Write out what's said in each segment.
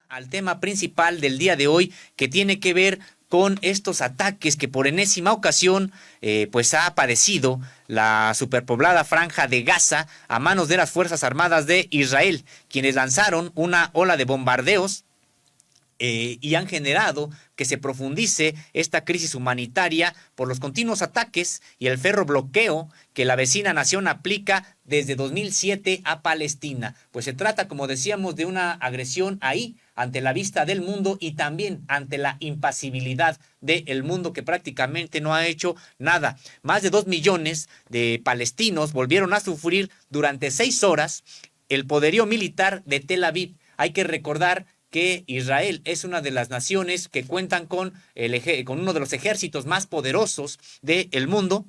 al tema principal del día de hoy, que tiene que ver con estos ataques que por enésima ocasión pues ha aparecido la superpoblada franja de Gaza a manos de las Fuerzas Armadas de Israel, quienes lanzaron una ola de bombardeos y han generado que se profundice esta crisis humanitaria por los continuos ataques y el ferrobloqueo que la vecina nación aplica desde 2007 a Palestina. Pues se trata, como decíamos, de una agresión ahí ante la vista del mundo y también ante la impasibilidad del mundo, que prácticamente no ha hecho nada. Más de 2 millones de palestinos volvieron a sufrir durante 6 horas el poderío militar de Tel Aviv. Hay que recordar que Israel es una de las naciones que cuentan con uno de los ejércitos más poderosos del mundo.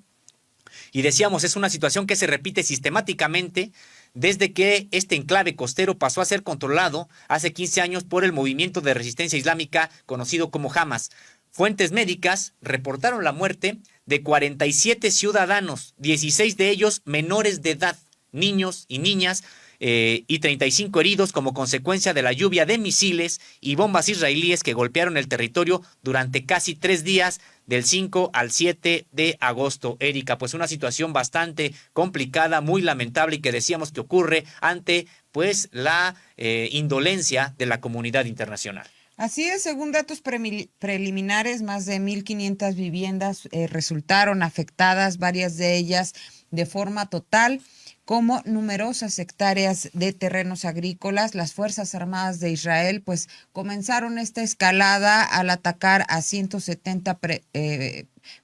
Y decíamos, es una situación que se repite sistemáticamente desde que este enclave costero pasó a ser controlado hace 15 años por el movimiento de resistencia islámica conocido como Hamas. Fuentes médicas reportaron la muerte de 47 ciudadanos, 16 de ellos menores de edad, niños y niñas, y 35 heridos como consecuencia de la lluvia de misiles y bombas israelíes que golpearon el territorio durante casi 3 días, del 5 al 7 de agosto. Erika, pues una situación bastante complicada, muy lamentable, y que decíamos que ocurre ante pues la indolencia de la comunidad internacional. Así es, según datos preliminares, más de 1,500 viviendas resultaron afectadas, varias de ellas de forma total, como numerosas hectáreas de terrenos agrícolas. Las Fuerzas Armadas de Israel pues comenzaron esta escalada al atacar a 170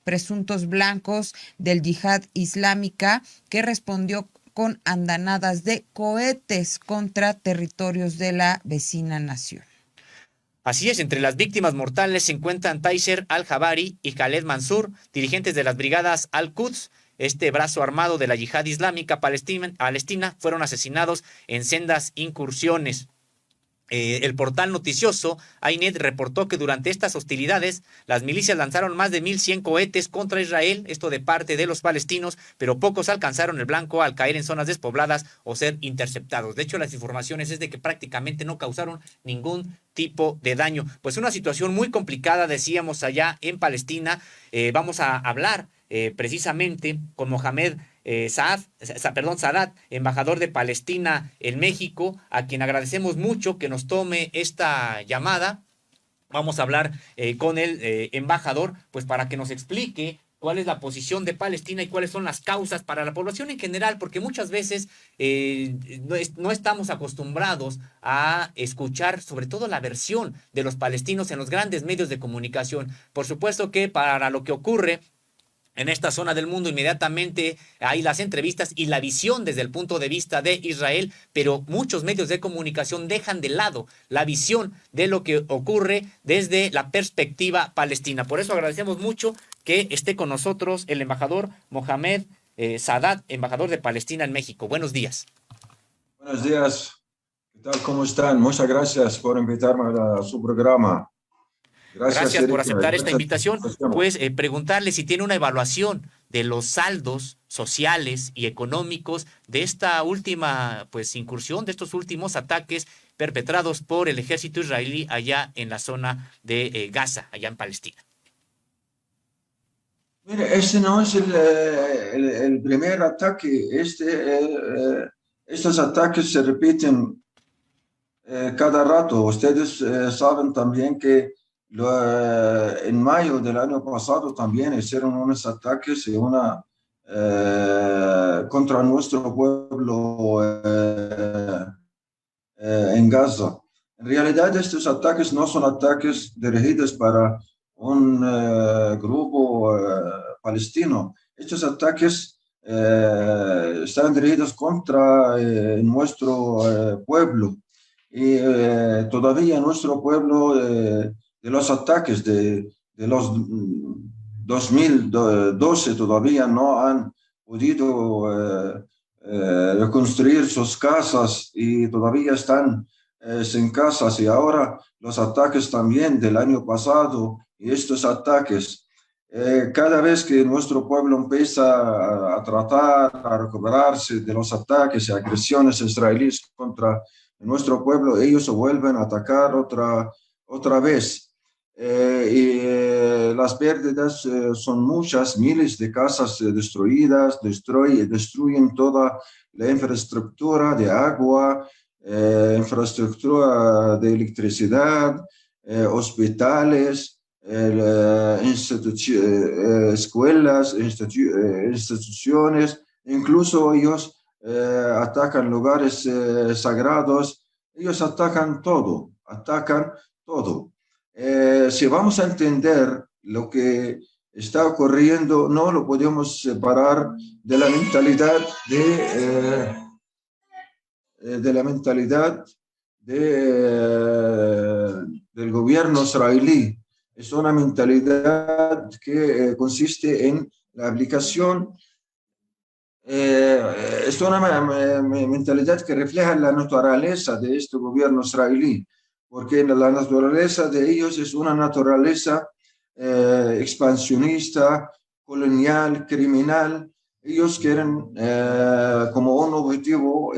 presuntos blancos del Yihad Islámica, que respondió con andanadas de cohetes contra territorios de la vecina nación. Así es, entre las víctimas mortales se encuentran Taiser al-Jabari y Khaled Mansour, dirigentes de las brigadas Al-Quds. Este brazo armado de la Yihad Islámica Palestina fueron asesinados en sendas incursiones. El portal noticioso Ynet reportó que durante estas hostilidades las milicias lanzaron más de 1,100 cohetes contra Israel, esto de parte de los palestinos, pero pocos alcanzaron el blanco al caer en zonas despobladas o ser interceptados. De hecho, las informaciones es de que prácticamente no causaron ningún tipo de daño. Pues una situación muy complicada, decíamos, allá en Palestina. Vamos a hablar precisamente con Mohamed Sadat, embajador de Palestina en México, a quien agradecemos mucho que nos tome esta llamada. Vamos a hablar con el embajador, pues para que nos explique cuál es la posición de Palestina y cuáles son las causas para la población en general, porque muchas veces no estamos acostumbrados a escuchar sobre todo la versión de los palestinos en los grandes medios de comunicación. Por supuesto que para lo que ocurre en esta zona del mundo, inmediatamente hay las entrevistas y la visión desde el punto de vista de Israel, pero muchos medios de comunicación dejan de lado la visión de lo que ocurre desde la perspectiva palestina. Por eso agradecemos mucho que esté con nosotros el embajador Mohamed Sadat, embajador de Palestina en México. Buenos días. Buenos días. ¿Qué tal? ¿Cómo están? Muchas gracias por invitarme a su programa. Gracias por aceptar esta invitación. Pues preguntarle si tiene una evaluación de los saldos sociales y económicos de esta última pues incursión, de estos últimos ataques perpetrados por el ejército israelí allá en la zona de Gaza, allá en Palestina. Mire, este no es el primer ataque. Estos ataques se repiten cada rato. Ustedes saben también que en mayo del año pasado también hicieron unos ataques contra nuestro pueblo en Gaza. En realidad, estos ataques no son ataques dirigidos para un grupo palestino. Estos ataques están dirigidos contra nuestro pueblo. Y todavía nuestro pueblo de los ataques de los 2012 todavía no han podido reconstruir sus casas y todavía están sin casas. Y ahora los ataques también del año pasado y estos ataques, cada vez que nuestro pueblo empieza a tratar, a recuperarse de los ataques y agresiones israelíes contra nuestro pueblo, ellos vuelven a atacar otra vez. Las pérdidas son muchas, miles de casas destruidas, destruyen toda la infraestructura de agua, infraestructura de electricidad, hospitales, escuelas, instituciones, incluso ellos atacan lugares sagrados, ellos atacan todo, atacan todo. Si vamos a entender lo que está ocurriendo, no lo podemos separar de la mentalidad del gobierno israelí. Es una mentalidad que consiste en la aplicación, es una mentalidad que refleja la naturaleza de este gobierno israelí, porque la naturaleza de ellos es una naturaleza expansionista, colonial, criminal. Ellos quieren como un objetivo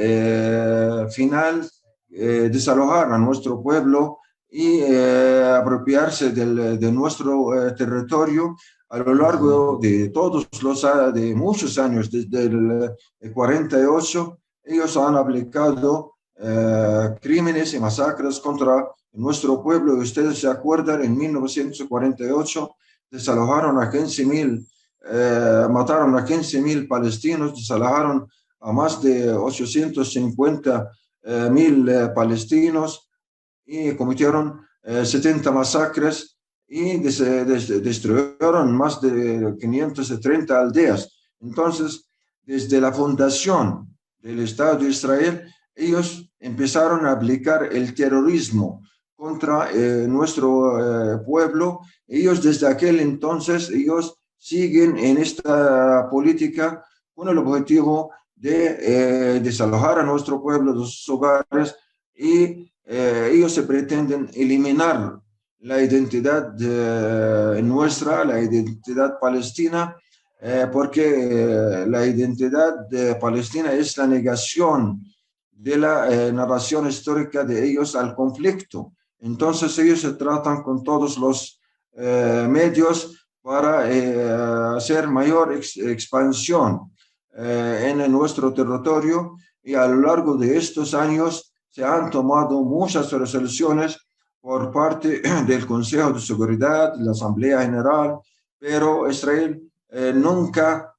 final desalojar a nuestro pueblo y apropiarse de nuestro territorio a lo largo de de muchos años, desde el 48, ellos han aplicado crímenes y masacres contra nuestro pueblo. Y ustedes se acuerdan, en 1948 desalojaron a 15,000, mataron a 15,000 palestinos, desalojaron a más de 850,000 palestinos y cometieron 70 masacres y destruyeron más de 530 aldeas. Entonces, desde la fundación del Estado de Israel, ellos empezaron a aplicar el terrorismo contra nuestro pueblo. Ellos desde aquel entonces, ellos siguen en esta política con el objetivo de desalojar a nuestro pueblo de sus hogares y ellos se pretenden eliminar la identidad nuestra, la identidad palestina, porque la identidad palestina es la negación de la narración histórica de ellos al conflicto. Entonces ellos se tratan con todos los medios para hacer mayor expansión en nuestro territorio, y a lo largo de estos años se han tomado muchas resoluciones por parte del Consejo de Seguridad, de la Asamblea General, pero Israel nunca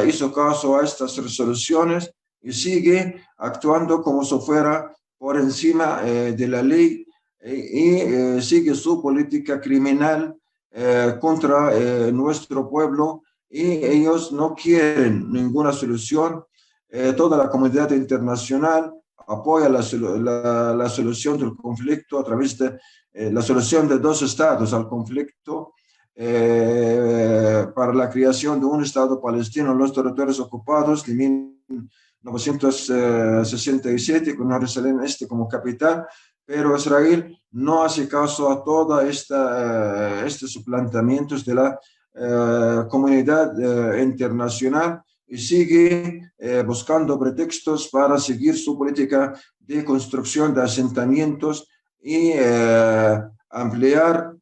hizo caso a estas resoluciones y sigue actuando como si fuera por encima de la ley y sigue su política criminal contra nuestro pueblo, y ellos no quieren ninguna solución. Toda la comunidad internacional apoya la solución del conflicto a través de la solución de dos estados al conflicto, para la creación de un estado palestino en los territorios ocupados de 1967, con Jerusalén Este como capital. Pero Israel no hace caso a todos estos suplantamientos de la comunidad internacional y sigue buscando pretextos para seguir su política de construcción de asentamientos y ampliar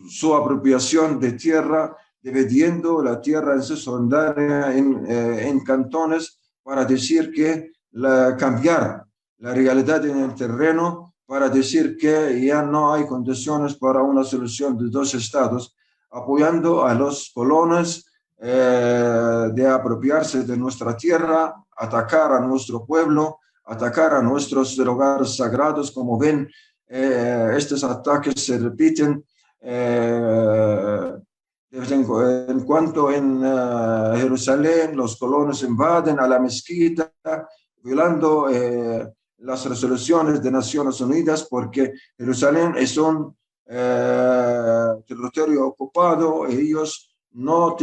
su apropiación de tierra, dividiendo la tierra en secundaria en cantones, para decir que cambiar la realidad en el terreno, para decir que ya no hay condiciones para una solución de dos estados, apoyando a los colonos de apropiarse de nuestra tierra, atacar a nuestro pueblo, atacar a nuestros lugares sagrados. Como ven, estos ataques se repiten de vez en cuando en Jerusalén. Los colonos invaden a la mezquita, violando las resoluciones de Naciones Unidas, porque Jerusalén es un territorio ocupado. Ellos no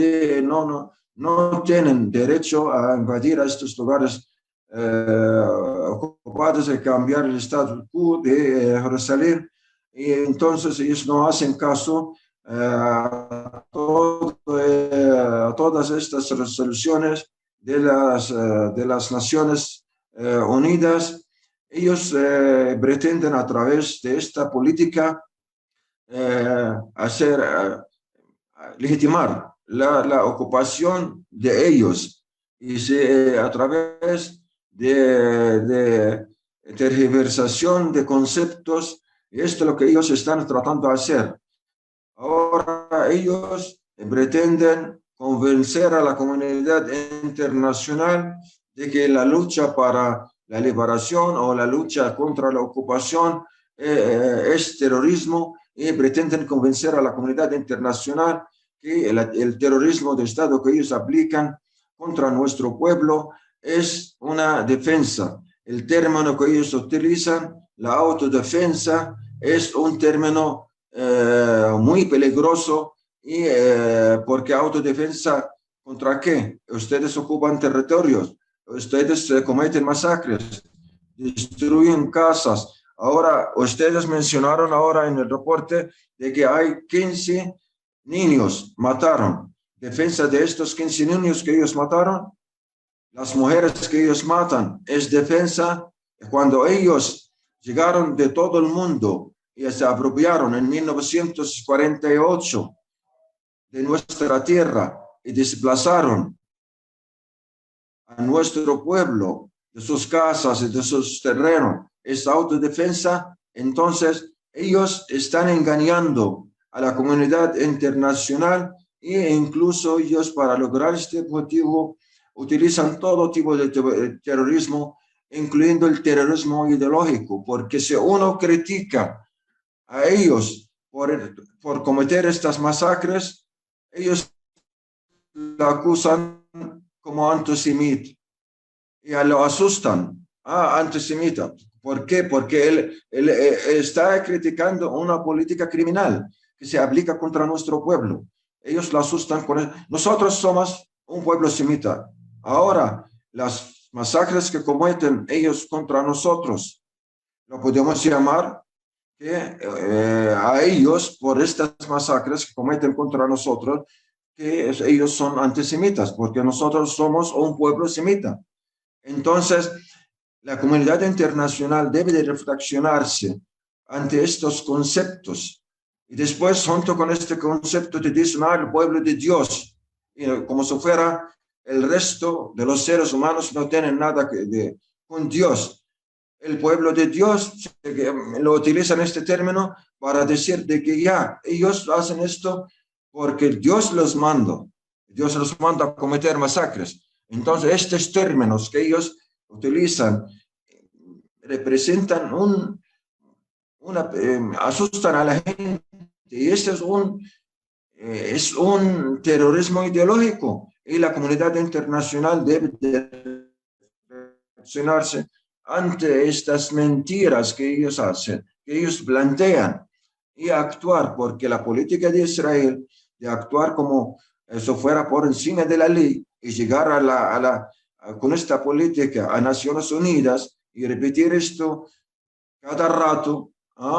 tienen derecho a invadir a estos lugares ocupados y cambiar el status quo de Jerusalén. Y entonces ellos no hacen caso a todas estas resoluciones de las Naciones Unidas, ellos pretenden a través de esta política legitimar la ocupación de ellos y a través de tergiversación de conceptos, esto es lo que ellos están tratando de hacer. Ahora ellos pretenden convencer a la comunidad internacional de que la lucha para la liberación o la lucha contra la ocupación es terrorismo, y pretenden convencer a la comunidad internacional que el terrorismo de Estado que ellos aplican contra nuestro pueblo es una defensa. El término que ellos utilizan, la autodefensa, es un término muy peligroso, y porque autodefensa ¿contra qué? Ustedes ocupan territorios, ustedes cometen masacres, destruyen casas. Ahora, ustedes mencionaron ahora en el reporte de que hay 15 niños mataron. Defensa de estos 15 niños que ellos mataron, las mujeres que ellos matan, es defensa. Cuando ellos llegaron de todo el mundo y se apropiaron en 1948 de nuestra tierra y desplazaron a nuestro pueblo de sus casas y de sus terrenos, es autodefensa. Entonces ellos están engañando a la comunidad internacional, e incluso ellos, para lograr este objetivo, utilizan todo tipo de terrorismo, incluyendo el terrorismo ideológico, porque si uno critica a ellos por cometer estas masacres, ellos lo acusan como antisemita y lo asustan. Antisemita. ¿Por qué? Porque él está criticando una política criminal que se aplica contra nuestro pueblo. Ellos lo asustan con él. Nosotros somos un pueblo semita. Ahora, las masacres que cometen ellos contra nosotros, lo podemos llamar que a ellos, por estas masacres que cometen contra nosotros, que ellos son antisemitas, porque nosotros somos un pueblo semita. Entonces, la comunidad internacional debe de reflexionarse ante estos conceptos, y después, junto con este concepto, te dicen, el pueblo de Dios, y como si fuera el resto de los seres humanos no tienen nada que ver con Dios. El pueblo de Dios, lo utilizan este término para decir de que ya ellos hacen esto porque Dios los manda a cometer masacres. Entonces, estos términos que ellos utilizan representan asustan a la gente, y este es un terrorismo ideológico, y la comunidad internacional debe de reaccionarse ante estas mentiras que ellos hacen, que ellos plantean, y actuar, porque la política de Israel de actuar como eso fuera por encima de la ley y llegar con esta política a Naciones Unidas y repetir esto cada rato,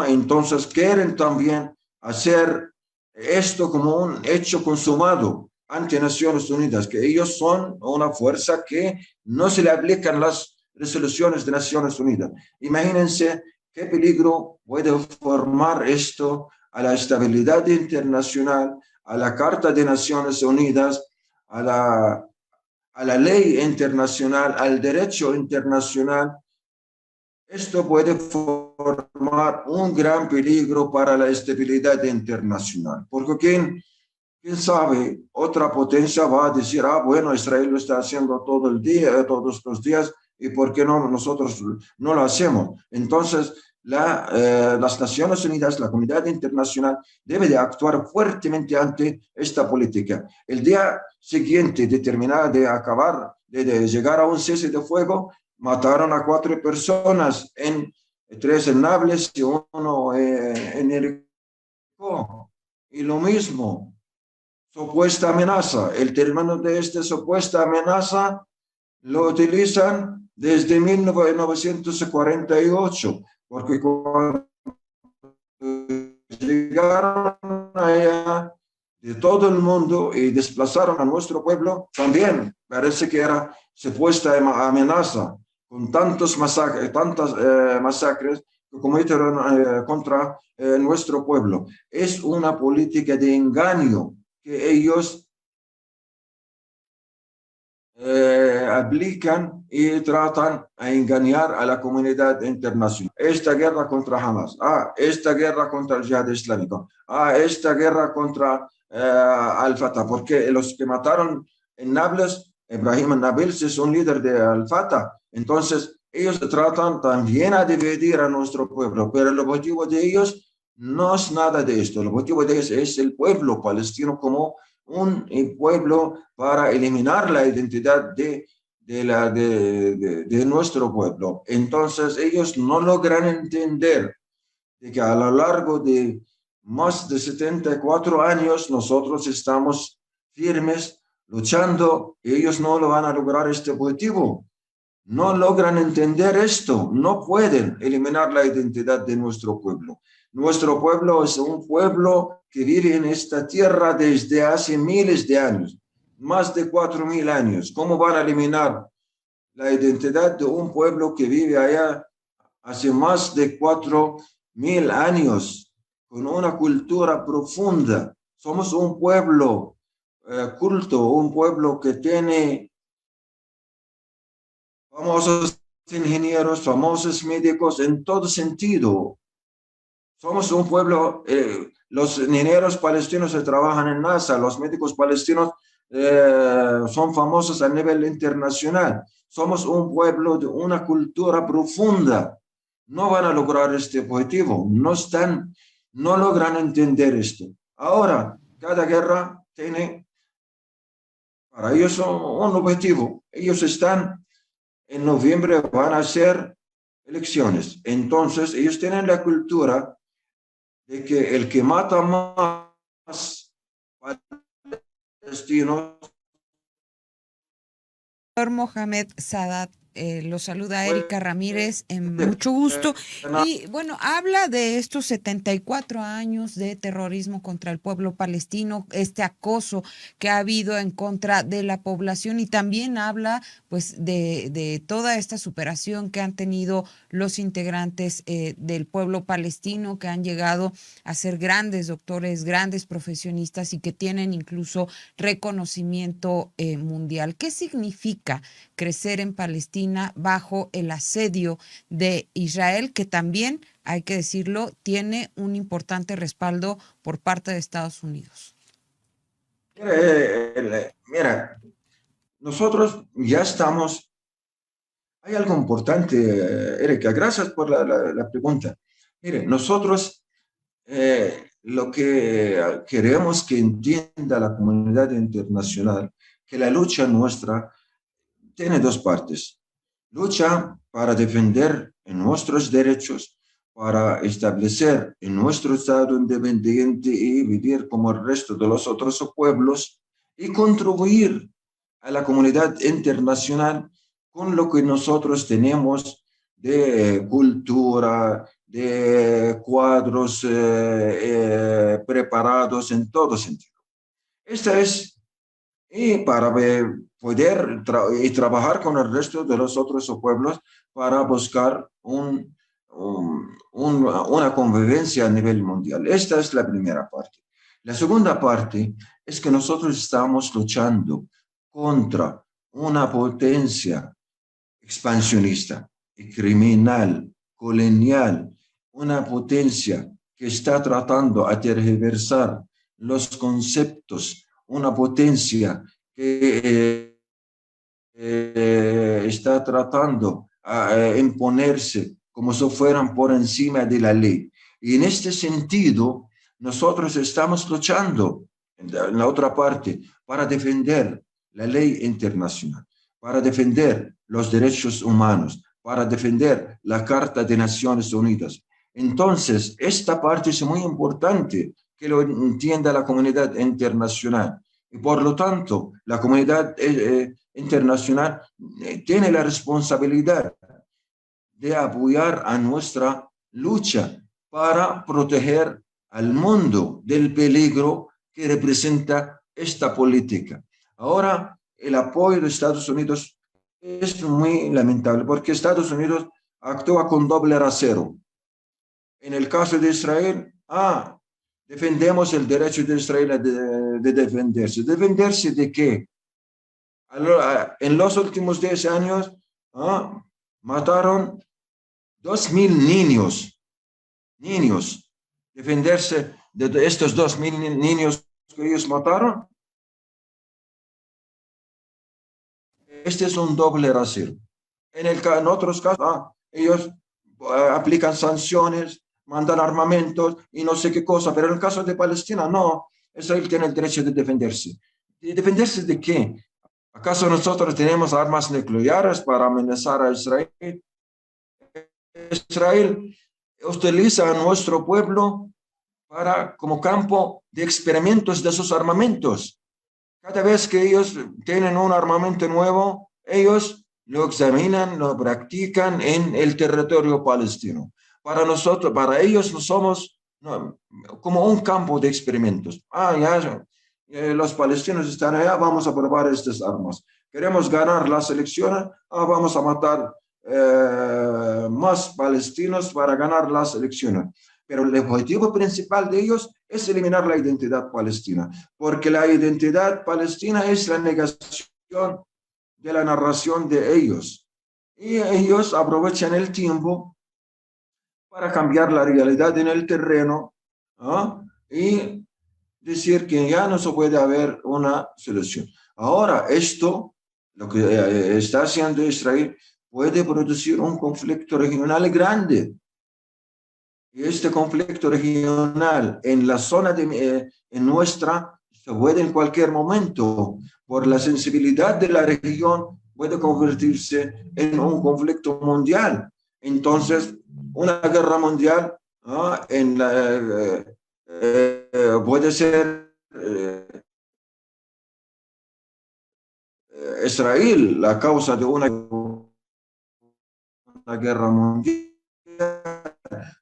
entonces quieren también hacer esto como un hecho consumado ante Naciones Unidas, que ellos son una fuerza que no se le aplican las resoluciones de Naciones Unidas. Imagínense qué peligro puede formar esto a la estabilidad internacional, a la Carta de Naciones Unidas, a la ley internacional, al derecho internacional. Esto puede formar un gran peligro para la estabilidad internacional, porque ¿quién sabe? Otra potencia va a decir, bueno, Israel lo está haciendo todo el día, todos los días, ¿y por qué no nosotros no lo hacemos? Entonces, las Naciones Unidas, la comunidad internacional, debe de actuar fuertemente ante esta política. El día siguiente de terminar, de acabar, de llegar a un cese de fuego, mataron a 4 personas, 3 en Nablus y 1 en Jericó. Y lo mismo, supuesta amenaza. El término de esta supuesta amenaza lo utilizan desde 1948, porque cuando llegaron allá de todo el mundo y desplazaron a nuestro pueblo, también parece que era supuesta amenaza con tantas masacres que cometieron contra nuestro pueblo. Es una política de engaño que ellos aplican y tratan a engañar a la comunidad internacional. Esta guerra contra Hamas, esta guerra contra el Jihad Islámico, esta guerra contra Al-Fatah, porque los que mataron en Nablus, Ibrahim Nablus es un líder de Al-Fatah. Entonces, ellos tratan también a dividir a nuestro pueblo, pero el objetivo de ellos no es nada de esto. El objetivo de ellos es el pueblo palestino como un pueblo para eliminar la identidad de nuestro pueblo. Entonces, ellos no logran entender de que a lo largo de más de 74 años nosotros estamos firmes, luchando, y ellos no lo van a lograr este objetivo. No logran entender esto, no pueden eliminar la identidad de nuestro pueblo. Nuestro pueblo es un pueblo que vive en esta tierra desde hace miles de años, más de 4.000 años. ¿Cómo van a eliminar la identidad de un pueblo que vive allá hace más de 4.000 años, con una cultura profunda? Somos un pueblo culto, un pueblo que tiene famosos ingenieros, famosos médicos en todo sentido. Somos un pueblo, los ingenieros palestinos que trabajan en NASA, los médicos palestinos son famosos a nivel internacional. Somos un pueblo de una cultura profunda. No van a lograr este objetivo, no logran entender esto. Ahora, cada guerra tiene para ellos un objetivo. Ellos están, en noviembre van a hacer elecciones. Entonces, ellos tienen la cultura de que el que mata más palestinos. Mohamed Sadat, lo saluda Erika Ramírez, mucho gusto. Y bueno, habla de estos 74 años de terrorismo contra el pueblo palestino, este acoso que ha habido en contra de la población, y también habla pues de toda esta superación que han tenido los integrantes del pueblo palestino, que han llegado a ser grandes doctores, grandes profesionistas y que tienen incluso reconocimiento mundial. ¿Qué significa crecer en Palestina bajo el asedio de Israel, que también, hay que decirlo, tiene un importante respaldo por parte de Estados Unidos? Mira, nosotros ya estamos. Hay algo importante, Erika, gracias por la pregunta. Mire, nosotros lo que queremos que entienda la comunidad internacional, que la lucha nuestra tiene dos partes. Lucha para defender nuestros derechos, para establecer en nuestro Estado independiente y vivir como el resto de los otros pueblos, y contribuir a la comunidad internacional con lo que nosotros tenemos de cultura, de cuadros preparados en todo sentido. Esta es, y para poder trabajar con el resto de los otros pueblos para buscar una convivencia a nivel mundial. Esta es la primera parte. La segunda parte es que nosotros estamos luchando contra una potencia expansionista y criminal, colonial, una potencia que está tratando a tergiversar los conceptos, una potencia que está tratando a imponerse como si fueran por encima de la ley. Y en este sentido, nosotros estamos luchando en la otra parte para defender la ley internacional, para defender los derechos humanos, para defender la Carta de Naciones Unidas. Entonces, esta parte es muy importante que lo entienda la comunidad internacional. Y por lo tanto, la comunidad internacional tiene la responsabilidad de apoyar a nuestra lucha para proteger al mundo del peligro que representa esta política. Ahora, el apoyo de Estados Unidos es muy lamentable porque Estados Unidos actúa con doble rasero. En el caso de Israel, defendemos el derecho de Israel de defenderse. ¿Defenderse de qué? En los últimos 10 años mataron 2.000 niños. Defenderse de estos 2.000 niños que ellos mataron, este es un doble rasero. En otros casos, ellos aplican sanciones, mandan armamentos y no sé qué cosa, pero en el caso de Palestina, no. Israel tiene el derecho de defenderse. ¿Y defenderse de qué? ¿Acaso nosotros tenemos armas nucleares para amenazar a Israel? Israel utiliza a nuestro pueblo como campo de experimentos de sus armamentos. Cada vez que ellos tienen un armamento nuevo, ellos lo examinan, lo practican en el territorio palestino. Para nosotros, para ellos, no somos como un campo de experimentos. Los palestinos están allá, vamos a probar estas armas. Queremos ganar las elecciones, vamos a matar más palestinos para ganar las elecciones. Pero el objetivo principal de ellos es eliminar la identidad palestina, porque la identidad palestina es la negación de la narración de ellos. Y ellos aprovechan el tiempo para cambiar la realidad en el terreno y decir que ya no se puede haber una solución. Ahora, lo que está haciendo Israel, puede producir un conflicto regional grande. Y este conflicto regional en la zona en nuestra se puede en cualquier momento, por la sensibilidad de la región, puede convertirse en un conflicto mundial. Entonces, una guerra mundial puede ser Israel la causa de una guerra mundial,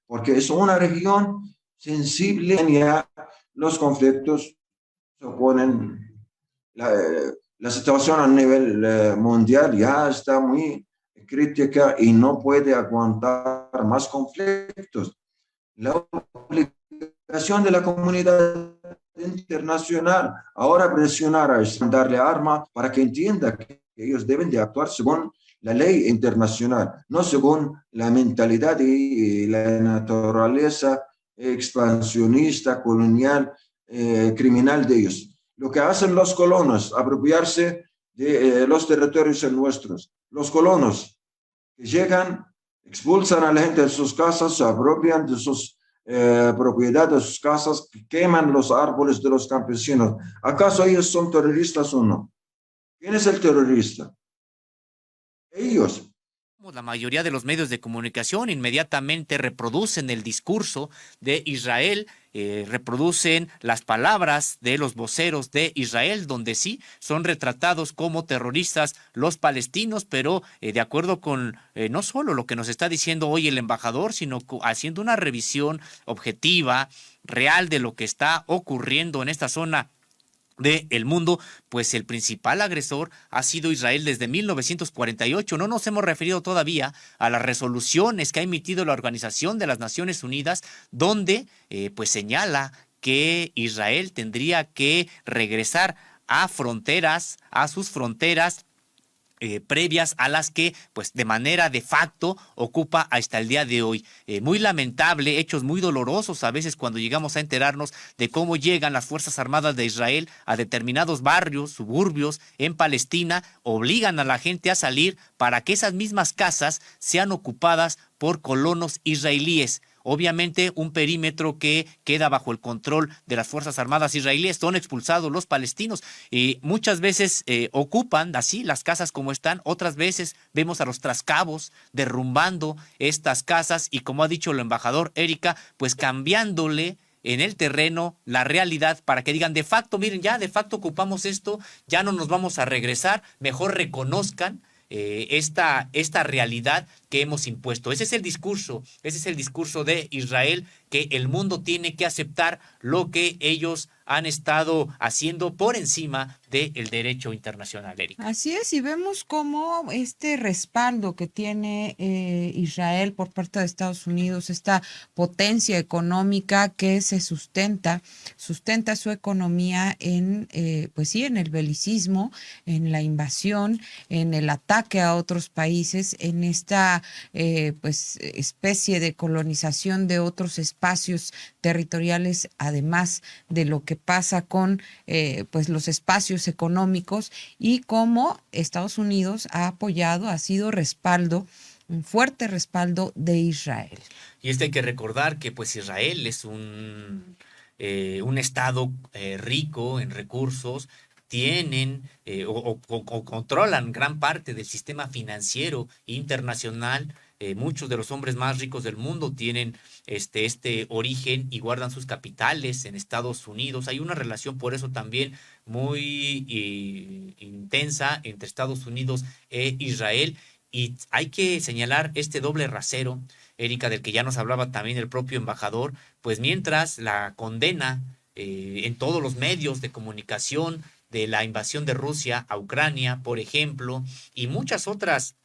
porque es una región sensible y los conflictos se ponen, la situación a nivel mundial ya está muy crítica y no puede aguantar más conflictos. La obligación de la comunidad internacional ahora presionar a darle armas para que entienda que ellos deben de actuar según la ley internacional, no según la mentalidad y la naturaleza expansionista, colonial, criminal de ellos. Lo que hacen los colonos, apropiarse de los territorios nuestros. Los colonos que llegan, expulsan a la gente de sus casas, se apropian de sus propiedades, de sus casas, queman los árboles de los campesinos. ¿Acaso ellos son terroristas o no? ¿Quién es el terrorista? Ellos. La mayoría de los medios de comunicación inmediatamente reproducen el discurso de Israel, reproducen las palabras de los voceros de Israel, donde sí son retratados como terroristas los palestinos, pero de acuerdo con no solo lo que nos está diciendo hoy el embajador, sino haciendo una revisión objetiva, real de lo que está ocurriendo en esta zona del mundo, pues el principal agresor ha sido Israel desde 1948. No nos hemos referido todavía a las resoluciones que ha emitido la Organización de las Naciones Unidas, donde pues señala que Israel tendría que regresar a sus fronteras previas a las que, pues, de manera de facto ocupa hasta el día de hoy. Muy lamentable, hechos muy dolorosos a veces cuando llegamos a enterarnos de cómo llegan las Fuerzas Armadas de Israel a determinados barrios, suburbios en Palestina, obligan a la gente a salir para que esas mismas casas sean ocupadas por colonos israelíes. Obviamente un perímetro que queda bajo el control de las Fuerzas Armadas israelíes. Son expulsados los palestinos y muchas veces ocupan así las casas como están. Otras veces vemos a los trascabos derrumbando estas casas y, como ha dicho el embajador Erika, pues cambiándole en el terreno la realidad para que digan de facto, miren, ya de facto ocupamos esto, ya no nos vamos a regresar, mejor reconozcan esta realidad que hemos impuesto. Ese es el discurso de Israel, que el mundo tiene que aceptar lo que ellos han estado haciendo por encima del derecho internacional, Erika. Así es, y vemos cómo este respaldo que tiene Israel por parte de Estados Unidos, esta potencia económica que se sustenta su economía en, pues sí, en el belicismo, en la invasión, en el ataque a otros países, en esta pues especie de colonización de otros espacios territoriales, además de lo que pasa con pues los espacios económicos, y cómo Estados Unidos ha apoyado, ha sido respaldo, un fuerte respaldo de Israel. Y hay que recordar que pues Israel es un estado rico en recursos, tienen o controlan gran parte del sistema financiero internacional. Muchos de los hombres más ricos del mundo tienen este origen y guardan sus capitales en Estados Unidos. Hay una relación por eso también muy intensa entre Estados Unidos e Israel. Y hay que señalar este doble rasero, Erika, del que ya nos hablaba también el propio embajador, pues mientras la condena en todos los medios de comunicación de la invasión de Rusia a Ucrania, por ejemplo, y muchas otras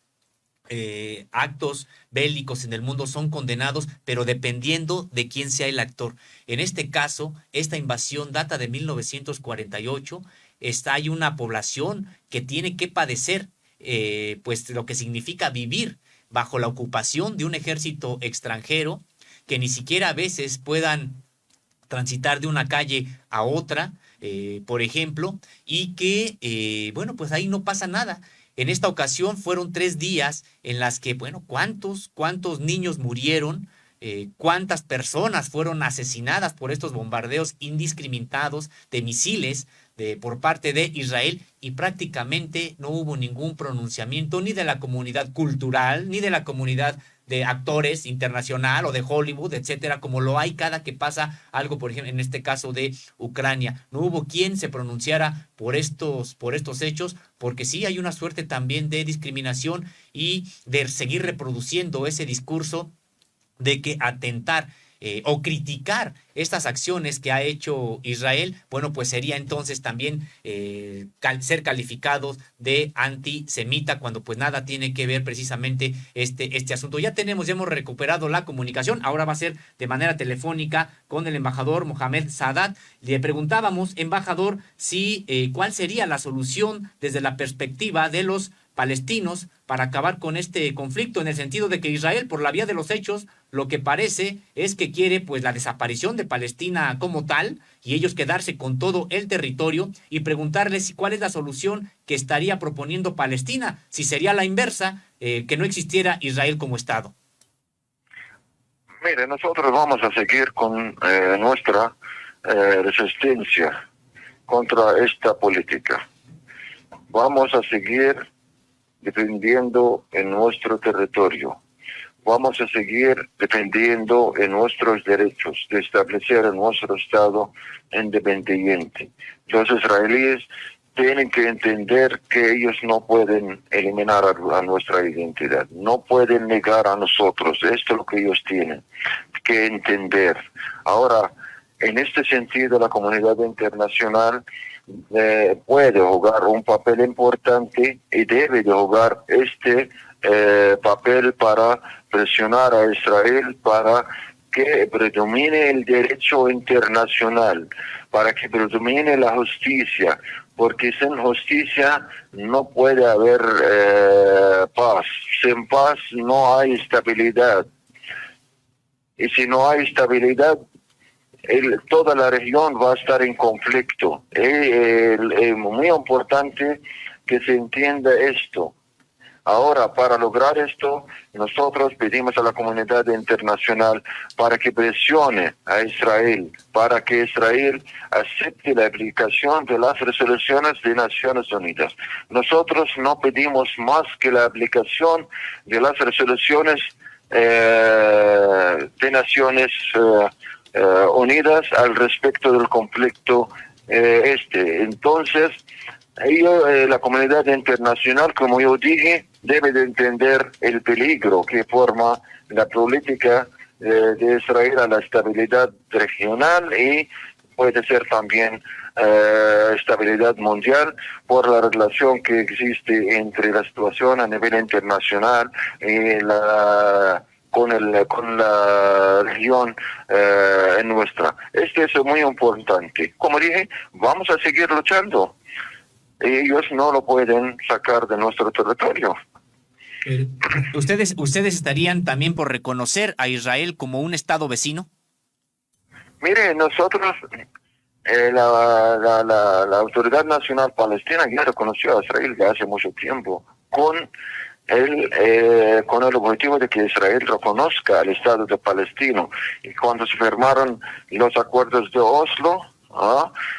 actos bélicos en el mundo son condenados, pero dependiendo de quién sea el actor. En este caso, esta invasión data de 1948, hay una población que tiene que padecer pues lo que significa vivir bajo la ocupación de un ejército extranjero, que ni siquiera a veces puedan transitar de una calle a otra, por ejemplo, y que, bueno, pues ahí no pasa nada. En esta ocasión fueron 3 días en las que, bueno, ¿cuántos niños murieron? ¿Cuántas personas fueron asesinadas por estos bombardeos indiscriminados de misiles por parte de Israel? Y prácticamente no hubo ningún pronunciamiento ni de la comunidad cultural, ni de la comunidad de actores internacional o de Hollywood, etcétera, como lo hay cada que pasa algo, por ejemplo, en este caso de Ucrania. No hubo quien se pronunciara por estos hechos, porque sí hay una suerte también de discriminación y de seguir reproduciendo ese discurso de que atentar o criticar estas acciones que ha hecho Israel, bueno, pues sería entonces también ser calificados de antisemita, cuando pues nada tiene que ver precisamente este asunto. Ya hemos recuperado la comunicación, ahora va a ser de manera telefónica con el embajador Mohamed Sadat. Le preguntábamos, embajador, si cuál sería la solución desde la perspectiva de los palestinos para acabar con este conflicto, en el sentido de que Israel, por la vía de los hechos, lo que parece es que quiere pues la desaparición de Palestina como tal y ellos quedarse con todo el territorio, y preguntarles cuál es la solución que estaría proponiendo Palestina, si sería la inversa, que no existiera Israel como Estado. Mire, nosotros vamos a seguir con nuestra resistencia contra esta política. Vamos a seguir defendiendo en nuestro territorio. Vamos a seguir defendiendo en nuestros derechos de establecer nuestro Estado independiente. Los israelíes tienen que entender que ellos no pueden eliminar a nuestra identidad, no pueden negar a nosotros. Esto es lo que ellos tienen que entender. Ahora, en este sentido, la comunidad internacional puede jugar un papel importante y debe de jugar este papel para presionar a Israel para que predomine el derecho internacional, para que predomine la justicia, porque sin justicia no puede haber paz. Sin paz no hay estabilidad. Y si no hay estabilidad, toda la región va a estar en conflicto. Es muy importante que se entienda esto. Ahora, para lograr esto, nosotros pedimos a la comunidad internacional para que presione a Israel, para que Israel acepte la aplicación de las resoluciones de Naciones Unidas. Nosotros no pedimos más que la aplicación de las resoluciones de Naciones Unidas al respecto del conflicto Entonces, la comunidad internacional, como yo dije, debe de entender el peligro que forma la política de Israel a la estabilidad regional y puede ser también estabilidad mundial por la relación que existe entre la situación a nivel internacional y con la región nuestra. Este es muy importante. Como dije, vamos a seguir luchando. Ellos no lo pueden sacar de nuestro territorio. ¿Ustedes estarían también por reconocer a Israel como un estado vecino? Mire, nosotros, la Autoridad Nacional Palestina ya reconoció a Israel ya hace mucho tiempo, con el objetivo de que Israel reconozca al Estado de Palestina. Y cuando se firmaron los acuerdos de Oslo,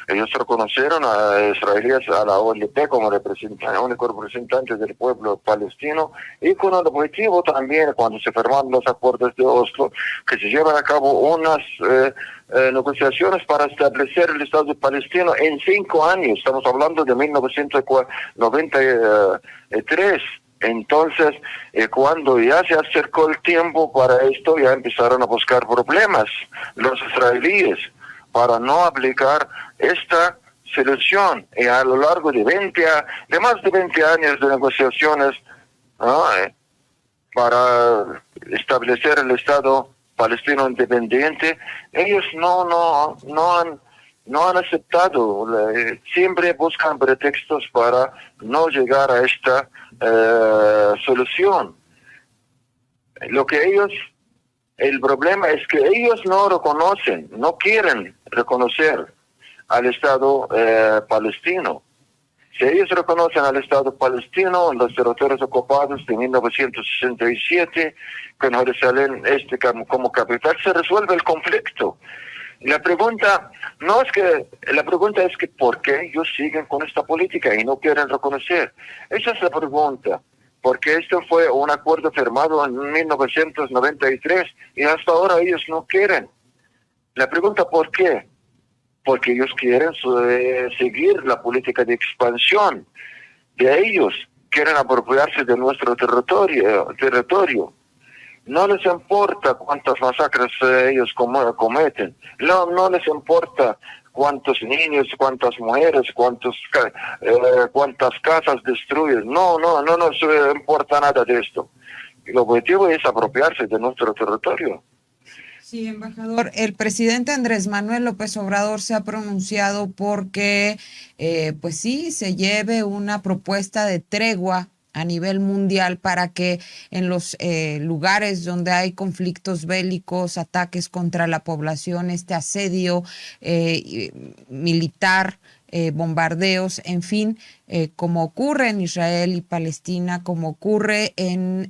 ellos reconocieron a israelíes a la OLP como único representante del pueblo palestino, y con el objetivo también, cuando se firmaron los acuerdos de Oslo, que se llevan a cabo unas negociaciones para establecer el Estado palestino en 5 años. Estamos hablando de 1993. Entonces, cuando ya se acercó el tiempo para esto, ya empezaron a buscar problemas los israelíes para no aplicar esta solución. Y a lo largo de más de 20 años de negociaciones para establecer el Estado palestino independiente, ellos no han aceptado. Siempre buscan pretextos para no llegar a esta solución. El problema es que ellos no reconocen, no quieren reconocer al Estado palestino. Si ellos reconocen al Estado palestino en los territorios ocupados de 1967, con Jerusalén Este como capital, se resuelve el conflicto. La pregunta es que ¿por qué ellos siguen con esta política y no quieren reconocer? Esa es la pregunta. Porque esto fue un acuerdo firmado en 1993 y hasta ahora ellos no quieren. La pregunta ¿por qué? Porque ellos quieren seguir la política de expansión de ellos, quieren apropiarse de nuestro territorio. No les importa cuántas masacres ellos cometen, no les importa cuántos niños, cuántas mujeres, cuántas casas destruyen. No nos importa nada de esto. El objetivo es apropiarse de nuestro territorio. Sí, embajador, el presidente Andrés Manuel López Obrador se ha pronunciado porque, pues sí, se lleve una propuesta de tregua a nivel mundial para que en los lugares donde hay conflictos bélicos, ataques contra la población, este asedio militar, bombardeos, en fin, como ocurre en Israel y Palestina, como ocurre en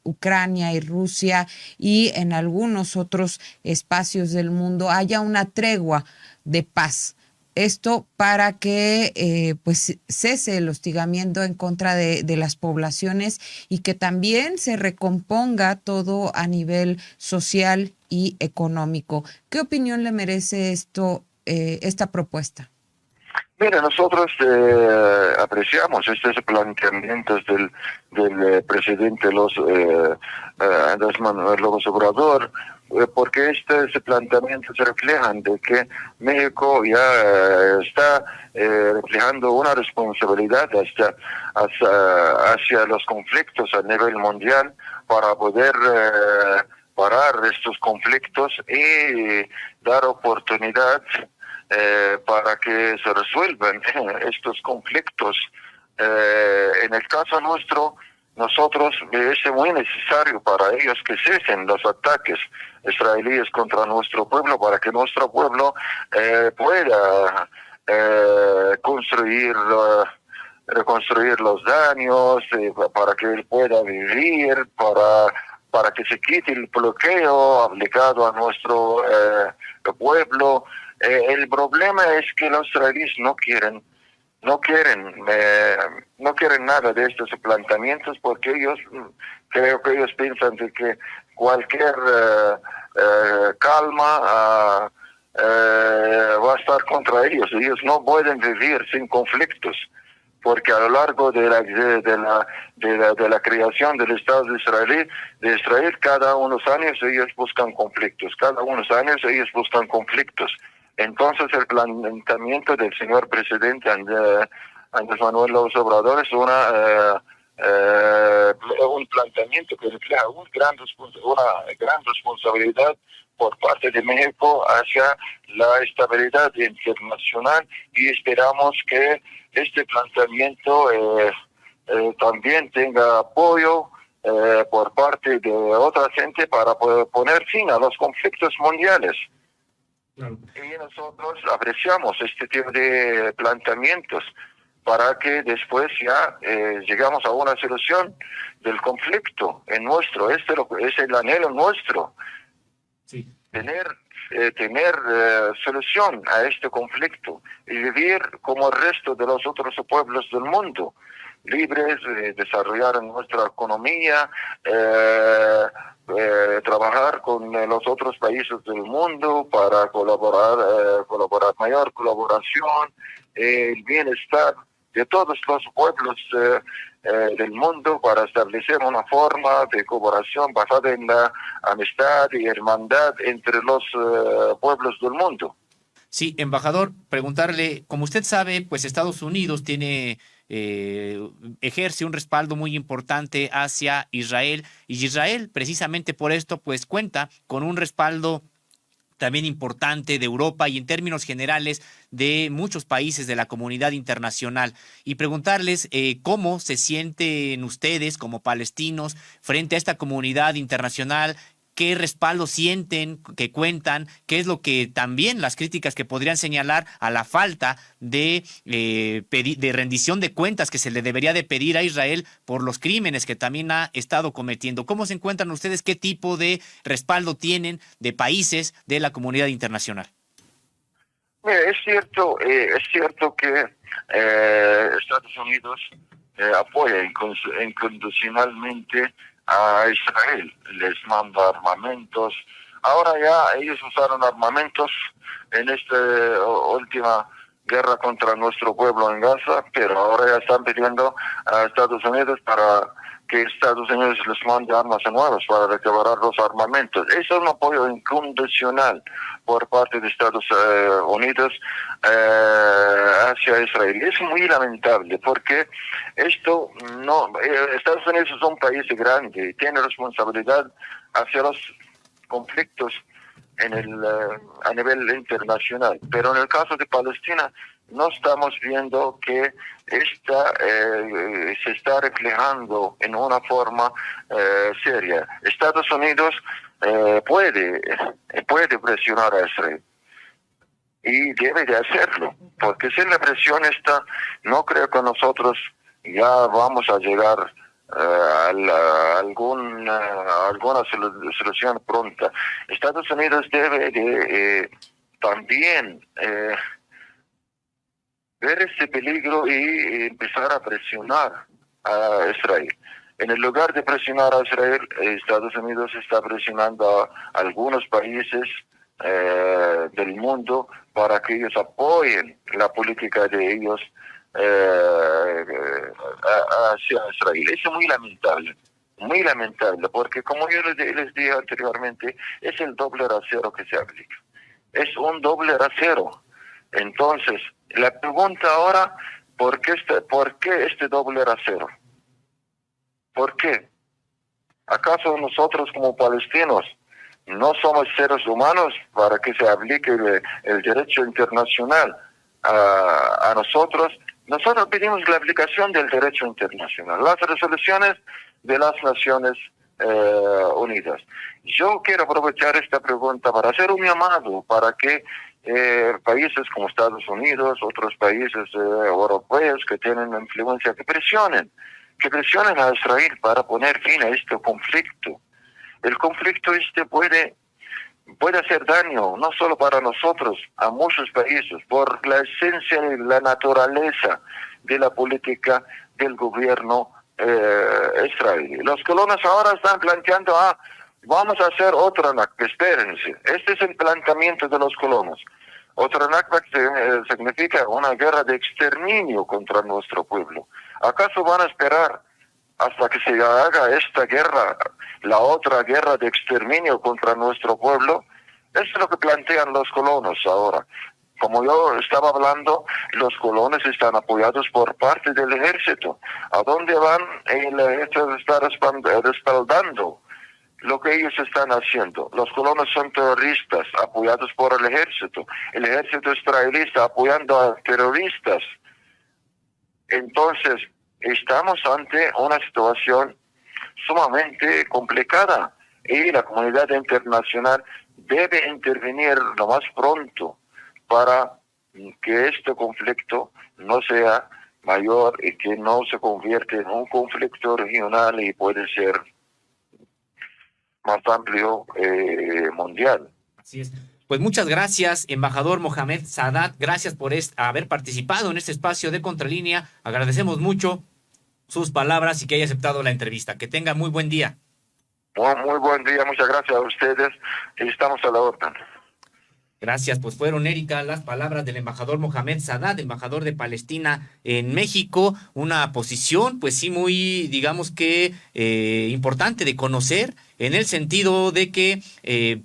Ucrania y Rusia y en algunos otros espacios del mundo, haya una tregua de paz. Esto para que pues cese el hostigamiento en contra de las poblaciones y que también se recomponga todo a nivel social y económico. ¿Qué opinión le merece esta propuesta? Mira, nosotros apreciamos estos planteamientos del presidente Andrés Manuel López Obrador, porque estos planteamientos reflejan de que México ya está reflejando una responsabilidad hacia los conflictos a nivel mundial para poder parar estos conflictos y dar oportunidad para que se resuelvan estos conflictos. En el caso nuestro, nosotros es muy necesario para ellos que cesen los ataques israelíes contra nuestro pueblo, para que nuestro pueblo pueda reconstruir los daños, para que él pueda vivir, para que se quite el bloqueo aplicado a nuestro pueblo. El problema es que los israelíes no quieren nada de estos planteamientos, porque creo que ellos piensan de que cualquier calma va a estar contra ellos. Ellos no pueden vivir sin conflictos, porque a lo largo de la creación del Estado de Israel, cada unos años ellos buscan conflictos, Entonces el planteamiento del señor presidente Andrés Manuel López Obrador es un planteamiento que refleja una gran responsabilidad por parte de México hacia la estabilidad internacional, y esperamos que este planteamiento también tenga apoyo por parte de otra gente para poder poner fin a los conflictos mundiales. Claro. Y nosotros apreciamos este tipo de planteamientos para que después ya llegamos a una solución del conflicto en nuestro. Este es el anhelo nuestro. Sí. Tener solución a este conflicto y vivir como el resto de los otros pueblos del mundo, libres, desarrollar nuestra economía, trabajar con los otros países del mundo para colaborar, mayor colaboración, el bienestar de todos los pueblos del mundo, para establecer una forma de cooperación basada en la amistad y hermandad entre los pueblos del mundo. Sí, embajador, preguntarle, como usted sabe, pues Estados Unidos ejerce un respaldo muy importante hacia Israel, y Israel precisamente por esto pues cuenta con un respaldo también importante de Europa y en términos generales de muchos países de la comunidad internacional, y preguntarles cómo se sienten ustedes como palestinos frente a esta comunidad internacional, qué respaldo sienten, que cuentan, qué es lo que también las críticas que podrían señalar a la falta de rendición de cuentas que se le debería de pedir a Israel por los crímenes que también ha estado cometiendo. ¿Cómo se encuentran ustedes? ¿Qué tipo de respaldo tienen de países de la comunidad internacional? Es cierto que Estados Unidos apoya incondicionalmente a Israel, les manda armamentos. Ahora ya ellos usaron armamentos en esta última guerra contra nuestro pueblo en Gaza, pero ahora ya están pidiendo a Estados Unidos para que Estados Unidos les mande armas nuevas para recuperar los armamentos. Eso es un apoyo incondicional por parte de Estados Unidos hacia Israel. Es muy lamentable porque esto Estados Unidos es un país grande y tiene responsabilidad hacia los conflictos a nivel internacional, pero en el caso de Palestina no estamos viendo que se está reflejando en una forma seria. Estados Unidos puede presionar a Israel y debe de hacerlo, porque si la presión está, no creo que nosotros ya vamos a llegar a alguna solución pronta. Estados Unidos debe de también ver este peligro y empezar a presionar a Israel. En el lugar de presionar a Israel, Estados Unidos está presionando a algunos países del mundo para que ellos apoyen la política de ellos hacia Israel. Eso es muy lamentable, porque como yo les dije anteriormente, es el doble rasero que se aplica. Es un doble rasero. Entonces, la pregunta ahora, ¿por qué este doble rasero? ¿Por qué? ¿Acaso nosotros como palestinos no somos seres humanos para que se aplique el derecho internacional a nosotros? Nosotros pedimos la aplicación del derecho internacional, las resoluciones de las Naciones Unidas. Yo quiero aprovechar esta pregunta para hacer un llamado para que países como Estados Unidos, otros países europeos que tienen influencia, que presionen a Israel para poner fin a este conflicto. El conflicto puede hacer daño, no solo para nosotros, a muchos países, por la esencia y la naturaleza de la política del gobierno israelí. Los colonos ahora están planteando, vamos a hacer otra Nakba. Espérense, este es el planteamiento de los colonos. Otra Nakba significa una guerra de exterminio contra nuestro pueblo. ¿Acaso van a esperar hasta que se haga esta guerra, la otra guerra de exterminio contra nuestro pueblo? Eso es lo que plantean los colonos ahora. Como yo estaba hablando, los colonos están apoyados por parte del ejército. ¿A dónde van? El ejército está respaldando lo que ellos están haciendo. Los colonos son terroristas apoyados por el ejército. El ejército israelí está apoyando a terroristas. Entonces, estamos ante una situación sumamente complicada y la comunidad internacional debe intervenir lo más pronto para que este conflicto no sea mayor y que no se convierta en un conflicto regional y puede ser más amplio mundial. Así es. Pues muchas gracias, embajador Mohamed Sadat. Gracias por haber participado en este espacio de Contralínea. Agradecemos mucho sus palabras y que haya aceptado la entrevista. Que tenga muy buen día. Muy buen día, muchas gracias a ustedes y estamos a la orden. Gracias, pues fueron, Erika, las palabras del embajador Mohamed Sadat, embajador de Palestina en México, una posición, pues sí, muy, digamos que importante de conocer, en el sentido de que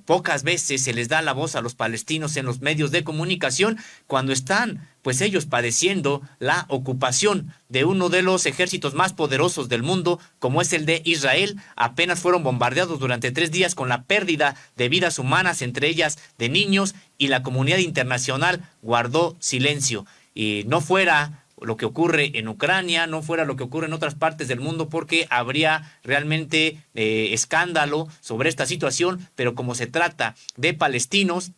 pocas veces se les da la voz a los palestinos en los medios de comunicación cuando están, pues ellos padeciendo la ocupación de uno de los ejércitos más poderosos del mundo, como es el de Israel. Apenas fueron bombardeados durante 3 días con la pérdida de vidas humanas, entre ellas de niños, y la comunidad internacional guardó silencio. Y no fuera lo que ocurre en Ucrania, no fuera lo que ocurre en otras partes del mundo, porque habría realmente escándalo sobre esta situación, pero como se trata de palestinos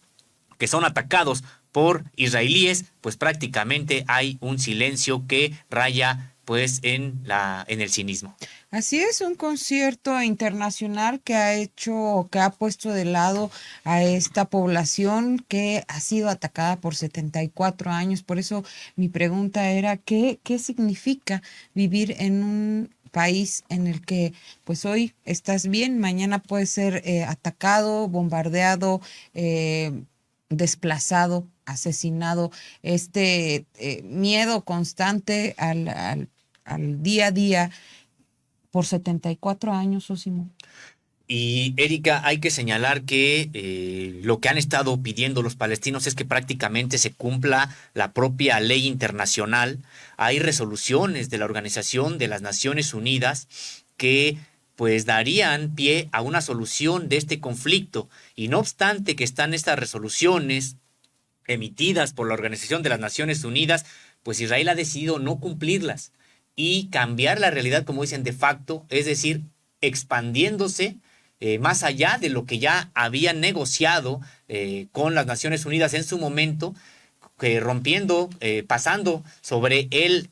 que son atacados por israelíes, pues prácticamente hay un silencio que raya pues en el cinismo. Así es, un concierto internacional que ha puesto de lado a esta población que ha sido atacada por 74 años. Por eso mi pregunta era, ¿qué significa vivir en un país en el que pues hoy estás bien, mañana puedes ser atacado, bombardeado, desplazado, asesinado? Miedo constante al día a día por 74 años, Osimo. Y Erika, hay que señalar que lo que han estado pidiendo los palestinos es que prácticamente se cumpla la propia ley internacional. Hay resoluciones de la Organización de las Naciones Unidas que pues darían pie a una solución de este conflicto. Y no obstante que están estas resoluciones emitidas por la Organización de las Naciones Unidas, pues Israel ha decidido no cumplirlas y cambiar la realidad, como dicen, de facto, es decir, expandiéndose más allá de lo que ya habían negociado con las Naciones Unidas en su momento, rompiendo, pasando sobre el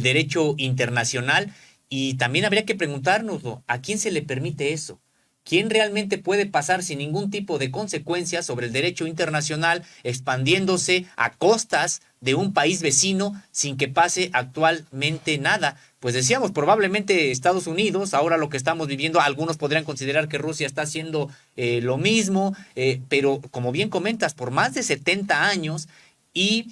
derecho internacional. Y también habría que preguntarnos, ¿a quién se le permite eso? ¿Quién realmente puede pasar sin ningún tipo de consecuencias sobre el derecho internacional, expandiéndose a costas de un país vecino sin que pase actualmente nada? Pues decíamos, probablemente Estados Unidos, ahora lo que estamos viviendo, algunos podrían considerar que Rusia está haciendo lo mismo, pero como bien comentas, por más de 70 años y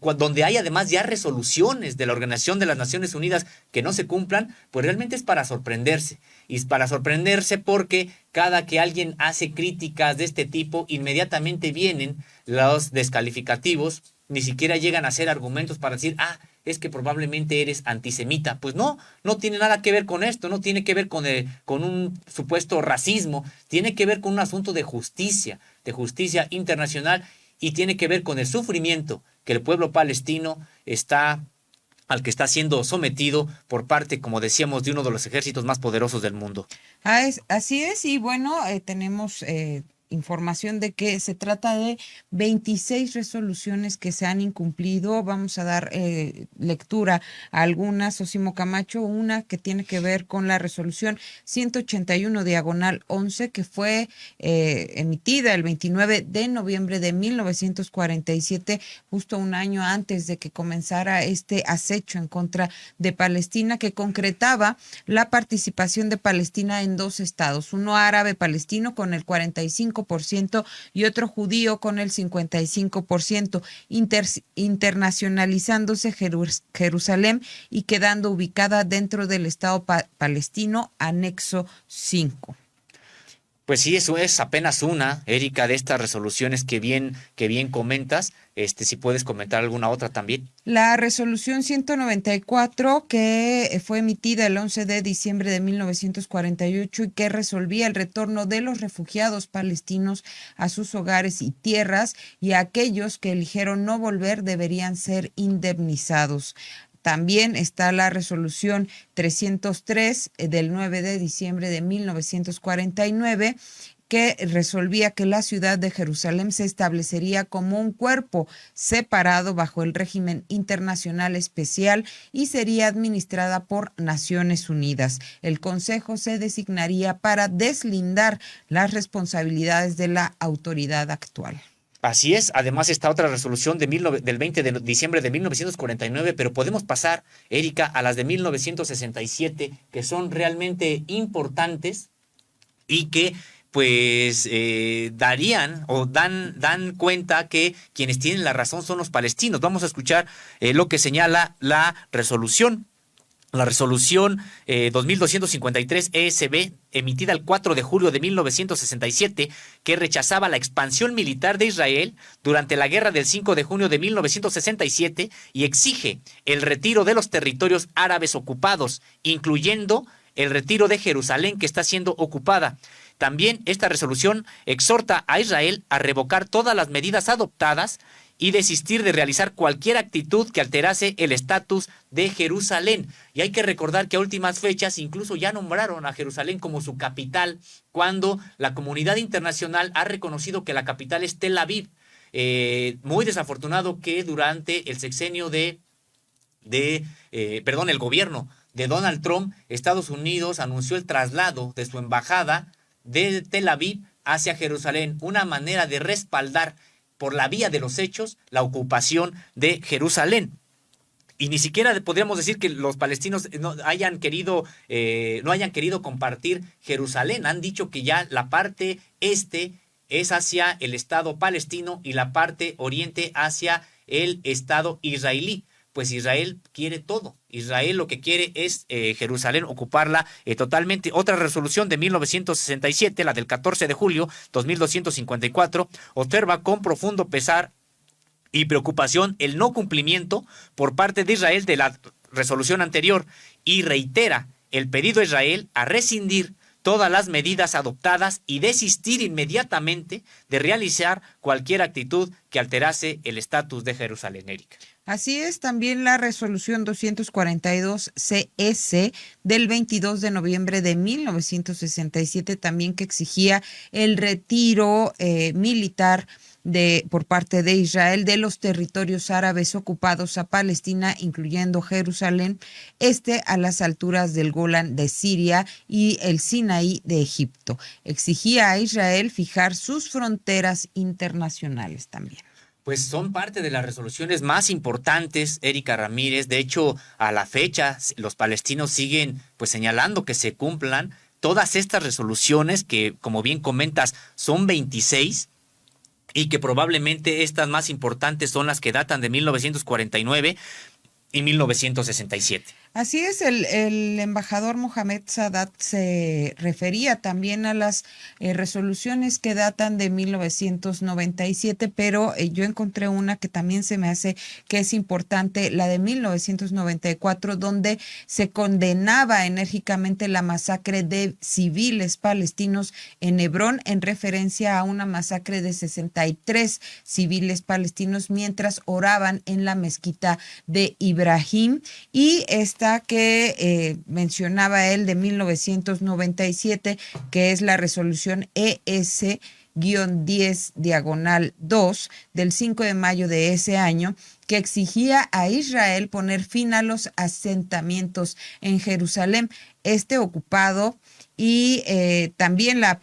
donde hay además ya resoluciones de la Organización de las Naciones Unidas que no se cumplan, pues realmente es para sorprenderse. Y es para sorprenderse porque cada que alguien hace críticas de este tipo, inmediatamente vienen los descalificativos, ni siquiera llegan a ser argumentos para decir, es que probablemente eres antisemita. Pues no tiene nada que ver con esto, no tiene que ver con un supuesto racismo, tiene que ver con un asunto de justicia internacional, y tiene que ver con el sufrimiento que el pueblo palestino al que está siendo sometido por parte, como decíamos, de uno de los ejércitos más poderosos del mundo. Así es, y bueno, tenemos información de que se trata de 26 resoluciones que se han incumplido. Vamos a dar lectura a algunas, Osimo Camacho, una que tiene que ver con la resolución 181/11, que fue emitida el 29 de noviembre de 1947, justo un año antes de que comenzara este acecho en contra de Palestina, que concretaba la participación de Palestina en 2 estados, uno árabe palestino con el 45% y otro judío con el 55%, internacionalizándose Jerusalén y quedando ubicada dentro del Estado palestino anexo 5. Pues sí, eso es apenas una, Erika, de estas resoluciones que bien comentas. Si puedes comentar alguna otra también. La resolución 194 que fue emitida el 11 de diciembre de 1948 y que resolvía el retorno de los refugiados palestinos a sus hogares y tierras, y aquellos que eligieron no volver deberían ser indemnizados. También está la resolución 303 del 9 de diciembre de 1949, que resolvía que la ciudad de Jerusalén se establecería como un cuerpo separado bajo el régimen internacional especial y sería administrada por Naciones Unidas. El Consejo se designaría para deslindar las responsabilidades de la autoridad actual. Así es, además está otra resolución del 20 de diciembre de 1949, pero podemos pasar, Erika, a las de 1967, que son realmente importantes y que pues darían o dan cuenta que quienes tienen la razón son los palestinos. Vamos a escuchar lo que señala la resolución. La resolución 2253 ESB, emitida el 4 de julio de 1967, que rechazaba la expansión militar de Israel durante la guerra del 5 de junio de 1967 y exige el retiro de los territorios árabes ocupados, incluyendo el retiro de Jerusalén, que está siendo ocupada. También esta resolución exhorta a Israel a revocar todas las medidas adoptadas y desistir de realizar cualquier actitud que alterase el estatus de Jerusalén. Y hay que recordar que a últimas fechas incluso ya nombraron a Jerusalén como su capital, cuando la comunidad internacional ha reconocido que la capital es Tel Aviv. Muy desafortunado que durante el sexenio el gobierno de Donald Trump, Estados Unidos anunció el traslado de su embajada de Tel Aviv hacia Jerusalén, una manera de respaldar por la vía de los hechos la ocupación de Jerusalén. Y ni siquiera podríamos decir que los palestinos no hayan querido compartir Jerusalén. Han dicho que ya la parte este es hacia el Estado palestino y la parte oriente hacia el Estado israelí. Pues Israel quiere todo. Israel lo que quiere es Jerusalén, ocuparla totalmente. Otra resolución de 1967, la del 14 de julio 2254, observa con profundo pesar y preocupación el no cumplimiento por parte de Israel de la resolución anterior y reitera el pedido a Israel a rescindir todas las medidas adoptadas y desistir inmediatamente de realizar cualquier actitud que alterase el estatus de Jerusalén, Erika. Así es, también la resolución 242 CS del 22 de noviembre de 1967, también que exigía el retiro militar por parte de Israel de los territorios árabes ocupados a Palestina, incluyendo Jerusalén, a las alturas del Golán de Siria y el Sinaí de Egipto. Exigía a Israel fijar sus fronteras internacionales también. Pues son parte de las resoluciones más importantes, Erika Ramírez. De hecho, a la fecha, los palestinos siguen pues señalando que se cumplan todas estas resoluciones que, como bien comentas, son 26 y que probablemente estas más importantes son las que datan de 1949 y 1967. Así es, el embajador Mohamed Sadat se refería también a las resoluciones que datan de 1997, pero yo encontré una que también se me hace que es importante, la de 1994, donde se condenaba enérgicamente la masacre de civiles palestinos en Hebrón, en referencia a una masacre de 63 civiles palestinos mientras oraban en la mezquita de Ibrahim, y que mencionaba él de 1997, que es la resolución ES-10-2 del 5 de mayo de ese año, que exigía a Israel poner fin a los asentamientos en Jerusalén, ocupado, y también la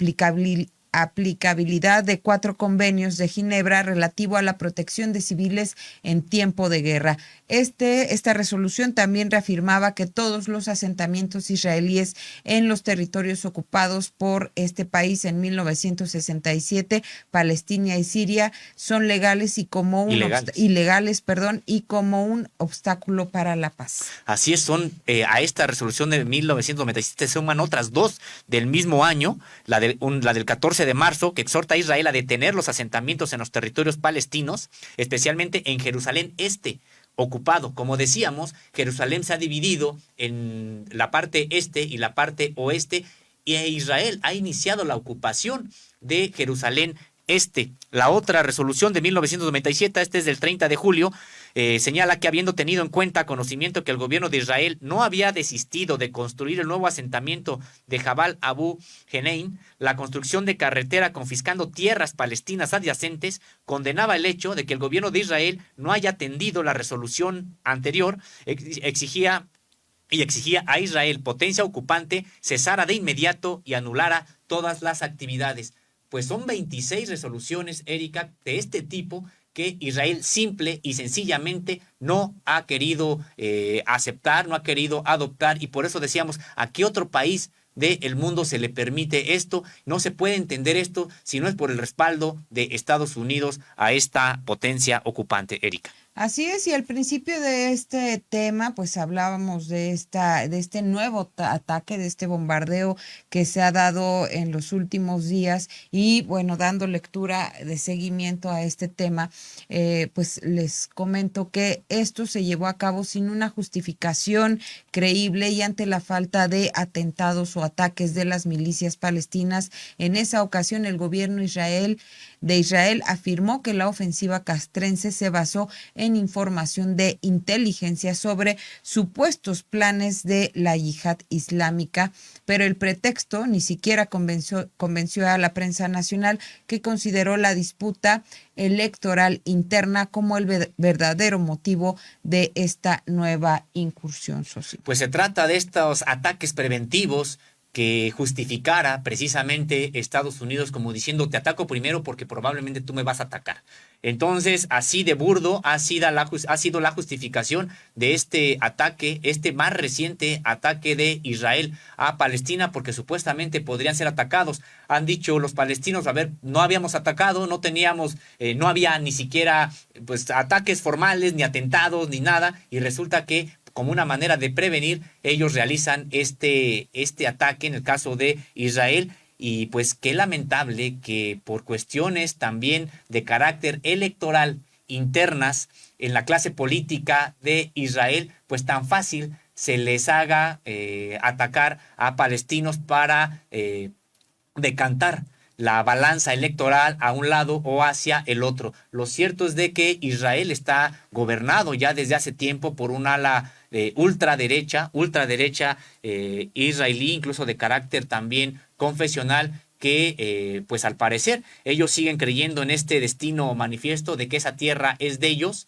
aplicabilidad de 4 convenios de Ginebra relativo a la protección de civiles en tiempo de guerra. Esta resolución también reafirmaba que todos los asentamientos israelíes en los territorios ocupados por este país en 1967, Palestina y Siria, son legales y como un y como un obstáculo para la paz. Así es, a esta resolución de 1997 se suman otras 2 del mismo año, la del 14 de marzo, que exhorta a Israel a detener los asentamientos en los territorios palestinos, especialmente en Jerusalén Este, ocupado. Como decíamos, Jerusalén se ha dividido en la parte este y la parte oeste, y Israel ha iniciado la ocupación de Jerusalén Este. La otra resolución de 1997, este es del 30 de julio, señala que habiendo tenido en cuenta conocimiento que el gobierno de Israel no había desistido de construir el nuevo asentamiento de Jabal Abu Genein, la construcción de carretera confiscando tierras palestinas adyacentes, condenaba el hecho de que el gobierno de Israel no haya atendido la resolución anterior, exigía a Israel, potencia ocupante, cesara de inmediato y anulara todas las actividades. Pues son 26 resoluciones, Erika, de este tipo que Israel simple y sencillamente no ha querido aceptar, no ha querido adoptar, y por eso decíamos, ¿a qué otro país del mundo se le permite esto? No se puede entender esto si no es por el respaldo de Estados Unidos a esta potencia ocupante, Erika. Así es, y al principio de este tema, pues hablábamos de este nuevo ataque, de este bombardeo que se ha dado en los últimos días, y bueno, dando lectura de seguimiento a este tema, pues les comento que esto se llevó a cabo sin una justificación creíble y ante la falta de atentados o ataques de las milicias palestinas. En esa ocasión, el gobierno de Israel afirmó que la ofensiva castrense se basó en información de inteligencia sobre supuestos planes de la yihad islámica, pero el pretexto ni siquiera convenció a la prensa nacional, que consideró la disputa electoral interna como el verdadero motivo de esta nueva incursión social. Pues se trata de estos ataques preventivos que justificara precisamente Estados Unidos como diciendo, te ataco primero porque probablemente tú me vas a atacar. Entonces, así de burdo ha sido la justificación de este ataque, este más reciente ataque de Israel a Palestina, porque supuestamente podrían ser atacados. Han dicho los palestinos, a ver, no habíamos atacado, no teníamos, no había ni siquiera pues ataques formales, ni atentados, ni nada, y resulta que como una manera de prevenir, ellos realizan este ataque en el caso de Israel. Y pues qué lamentable que por cuestiones también de carácter electoral internas en la clase política de Israel, pues tan fácil se les haga atacar a palestinos para decantar la balanza electoral a un lado o hacia el otro. Lo cierto es de que Israel está gobernado ya desde hace tiempo por un ala ultraderecha israelí, incluso de carácter también confesional, que pues al parecer ellos siguen creyendo en este destino manifiesto de que esa tierra es de ellos,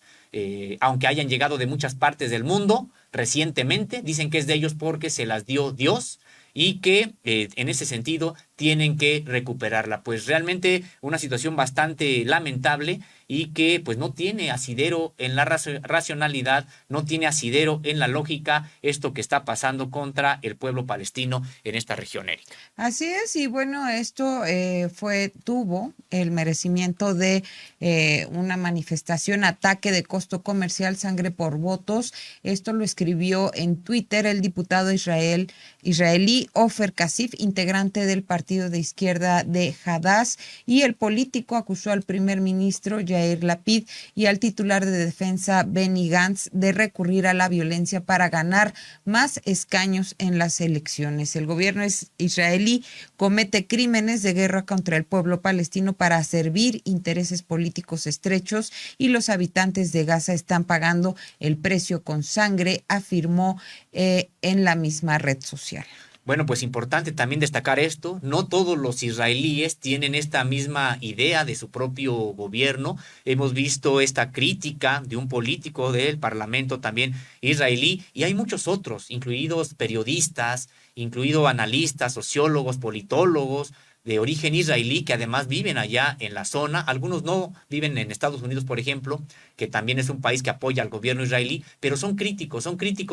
aunque hayan llegado de muchas partes del mundo recientemente, dicen que es de ellos porque se las dio Dios, y que en ese sentido tienen que recuperarla. Pues realmente una situación bastante lamentable y que pues no tiene asidero en la racionalidad, no tiene asidero en la lógica esto que está pasando contra el pueblo palestino en esta región, Erika. Así es, y bueno, esto tuvo el merecimiento de una manifestación, ataque de costo comercial, sangre por votos. Esto lo escribió en Twitter el diputado israelí Ofer Kasif, integrante del partido de izquierda de Hadass, y el político acusó al primer ministro Yair Lapid y al titular de defensa Benny Gantz de recurrir a la violencia para ganar más escaños en las elecciones. El gobierno israelí comete crímenes de guerra contra el pueblo palestino para servir intereses políticos estrechos, y los habitantes de Gaza están pagando el precio con sangre, afirmó en la misma red social. Bueno, pues importante también destacar esto, no todos los israelíes tienen esta misma idea de su propio gobierno. Hemos visto esta crítica de un político del parlamento también israelí, y hay muchos otros, incluidos periodistas, incluidos analistas, sociólogos, politólogos, de origen israelí que además viven allá en la zona. Algunos no viven en Estados Unidos, por ejemplo, que también es un país que apoya al gobierno israelí, pero son críticos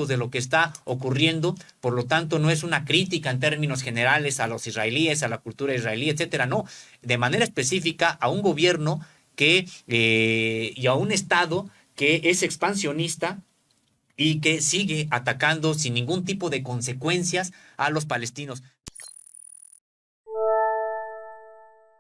de lo que está ocurriendo. Por lo tanto, no es una crítica en términos generales a los israelíes, a la cultura israelí, etcétera. No, de manera específica a un gobierno y a un Estado que es expansionista y que sigue atacando sin ningún tipo de consecuencias a los palestinos.